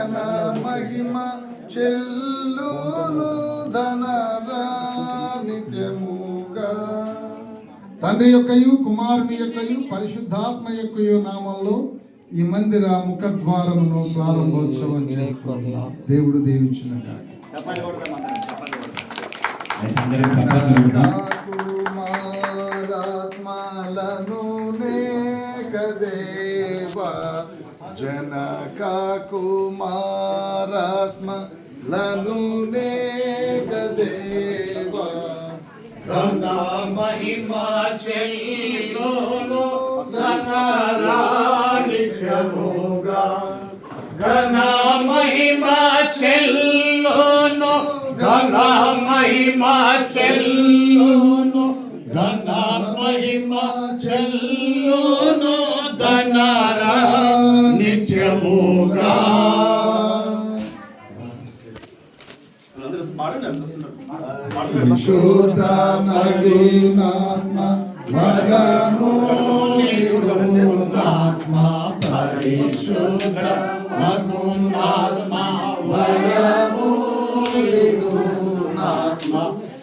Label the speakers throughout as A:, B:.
A: ఘన మహిమ చెల్లును ధనరా నిత్యముగా. తండ్రి యొక్కయు కుమారుని యొక్కయు పరిశుద్ధాత్మ యొక్కయు నామంలో ఈ మందిర ముఖద్వారమును ప్రారంభోత్సవం చేస్తున్నాం. దేవుడు దీవించిన కుమారాత్మలను నేకదేవా జనక కుమారాత్మలను నేకదేవా
B: ఘన మహిమ చెల్లును ధనరా నిత్యముగా. ఘన మహిమ చెల్లును ఘన మహిమ చెల్లును ఘన మహిమ చెల్లును ధనరా నిత్యముగా.
A: పరిశుద్ధ నవీనాత్మ వరమునిరునాత్మ
B: పరిశుద్ధ మగునాత్మ వరమునిరునాత్మ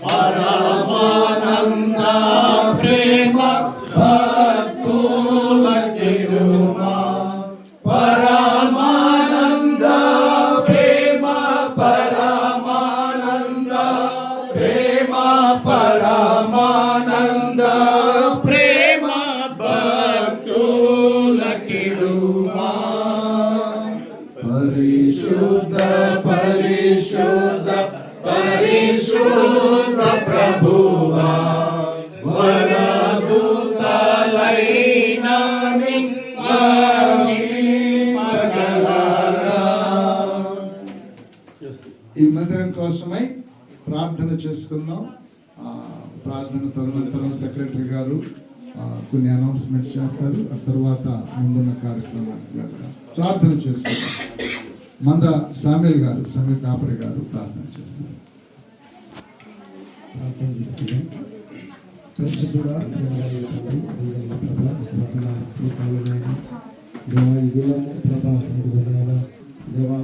B: పరమానంద ప్రేమ భక్తులకిరుమా. పరమానంద ప్రేమ పరమానంద ప్రేమ పరమానంద ప్రేమ భక్తులకిరుమా. పరిశుద్ధ పరిశుద్ధ పరిశుద్ధ ప్రభువా వరదూతలైన
A: ఈ మందిరం కోసమై ప్రార్థన చేసుకుందాం. ప్రార్థన తదనంతరం సెక్రటరీ గారు కొన్ని అనౌన్స్మెంట్ చేస్తారు. ఆ తర్వాత ముందున్న కార్యక్రమానికి వెళ్తాం. ప్రార్థన చేసుకుందాం. మంద సామ్యుల్ గారు సమీర్ కాపరి గారు ప్రార్థన చేస్తారు.
C: ప్రార్థన చేస్తున్నాం. పరిశుద్ధుడా దేవా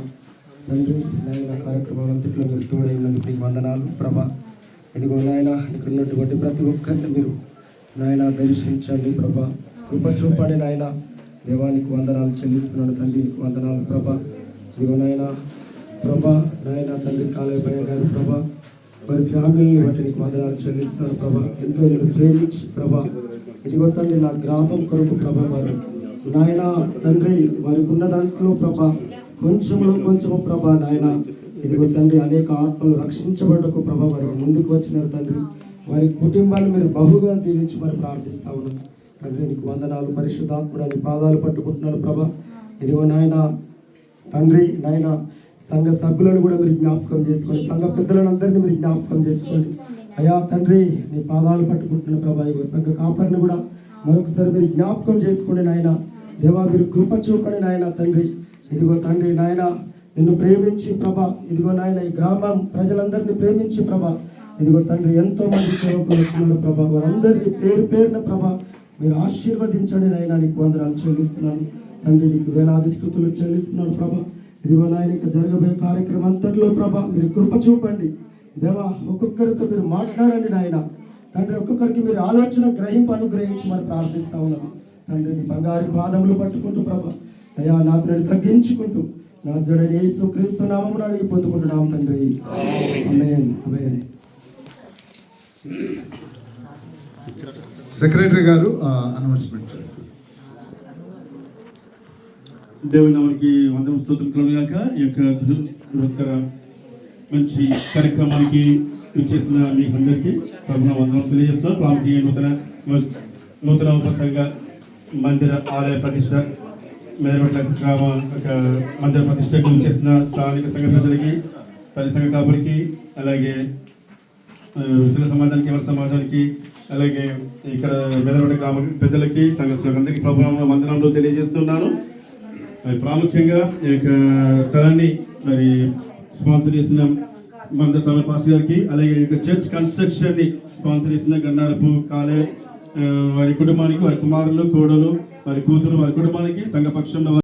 C: తండ్రి నాయన కార్యక్రమాలంతట్లో మీరు తోడైనందుకు మీకు వందనాలు ప్రభా. ఇదిగో నాయన ఇక్కడ ఉన్నటువంటి ప్రతి ఒక్కరిని మీరు నాయన దర్శించండి ప్రభా. కృప చూపండి నాయన. దేవానికి వందనాలు చెల్లిస్తున్నాను తండ్రి, నీకు వందనాలు ప్రభా. ఇదిగో నాయన ప్రభా నాయన తండ్రి కాలేపయ్య గారు ప్రభా వారి ఫ్యామిలీని బట్టి నీకు వందనాలు చెల్లిస్తున్నాను ప్రభా. ఎంతో నేను ప్రేమించి ప్రభా ఇదిగో తండ్రి నా గ్రామం కొరకు ప్రభా వారు నాయన తండ్రి వారికి ఉన్న దాంట్లో ప్రభా కొంచెంలో కొంచెము ప్రభా నాయన ఇదిగో తండ్రి అనేక ఆత్మలు రక్షించబడకు ప్రభా వారు ముందుకు వచ్చినారు తండ్రి. వారి కుటుంబాన్ని మీరు బహుగా దీవించి మరి ప్రార్థిస్తా ఉన్నాను తండ్రి. నీకు వందనాలు పరిశుద్ధాత్ముడని పాదాలు పట్టుకుంటున్నాను ప్రభా. ఇదిగో నాయన తండ్రి నాయన సంఘ సభ్యులను కూడా మీరు జ్ఞాపకం చేసుకోండి. సంఘ పెద్దలను అందరినీ మీరు జ్ఞాపకం చేసుకోండి అయ్యా తండ్రి. నీ పాదాలు పట్టుకుంటున్న ప్రభా ఇగో సంఘ కాపరిని కూడా మరొకసారి మీరు జ్ఞాపకం చేసుకోండి నాయన. దేవా మీరు కృప చూపండి నాయన తండ్రి. ఇదిగో తండ్రి నాయన నిన్ను ప్రేమించి ప్రభా ఇదిగో నాయన ఈ గ్రామం ప్రజలందరినీ ప్రేమించి ప్రభా ఇదిగో తండ్రి ఎంతో మంది సేవకులు వచ్చినారు ప్రభా. వారందరికీ పేరు పేరున ప్రభా మీరు ఆశీర్వదించండి నాయన. నీకు వందనాలు చెల్లిస్తున్నాను తండ్రి. నీకు వేలాది స్థుతులు చెల్లిస్తున్నాను ప్రభా. ఇదిగో నాయన ఇక జరగబోయే కార్యక్రమం అంతట్లో ప్రభా మీరు కృప చూపండి దేవా. ఒక్కొక్కరితో మీరు మాట్లాడండి నాయన తండ్రి. ఒక్కొక్కరికి మీరు ఆలోచన గ్రహింపు అనుగ్రహించి మరి ప్రార్థిస్తా ఉన్నాను తండ్రి. నీ బంగారు పాదములు పట్టుకుంటూ ప్రభా అయ్యా నాకు నేను తగ్గించుకుంటూ నా జడని యేసు క్రీస్తు నామమున అడిగి పొందుకుంటున్నాం తండ్రి. ఆమేన్. ఆమేన్.
A: సెక్రటరీ గారు అనౌన్స్మెంట్ చేస్తారు.
D: దేవుని నామానికి వందనం స్తోత్రం కలుగుగాక. ఈ యొక్క మంచి కార్యక్రమానికి ఇచ్చేసిన మీకు అందరికీ ప్రభుత్వ వందనం తెలియజేస్తున్నాం. ప్రాంతీయ నూతన ఉపసంఘ మందిర ఆలయ ప్రతిష్ట మేరవట్ల గ్రామ మందిర ప్రతిష్టకు చేసిన స్థానిక సంఘ ప్రజలకి పది సంఘ కాపులకి అలాగే విశ్వ సమాజానికి ఎవరి సమాజానికి అలాగే ఇక్కడ మేదరవట్ల గ్రామ పెద్దలకి సంఘస్థులకు అందరికీ ప్రభుత్వ వందనంలో తెలియజేస్తున్నాను. మరి ప్రాముఖ్యంగా ఈ యొక్క స్థలాన్ని మరి స్పాన్సర్ చేసిన మంద స్వామి పాస్టర్ గారికి అలాగే ఈ యొక్క చర్చ్ కన్స్ట్రక్షన్ని స్పాన్సర్ చేసిన గన్నారపు కాలే వారి కుటుంబానికి వారి కుమారులు కోడలు వారి కూతురు వారి కుటుంబానికి సంఘపక్షంలో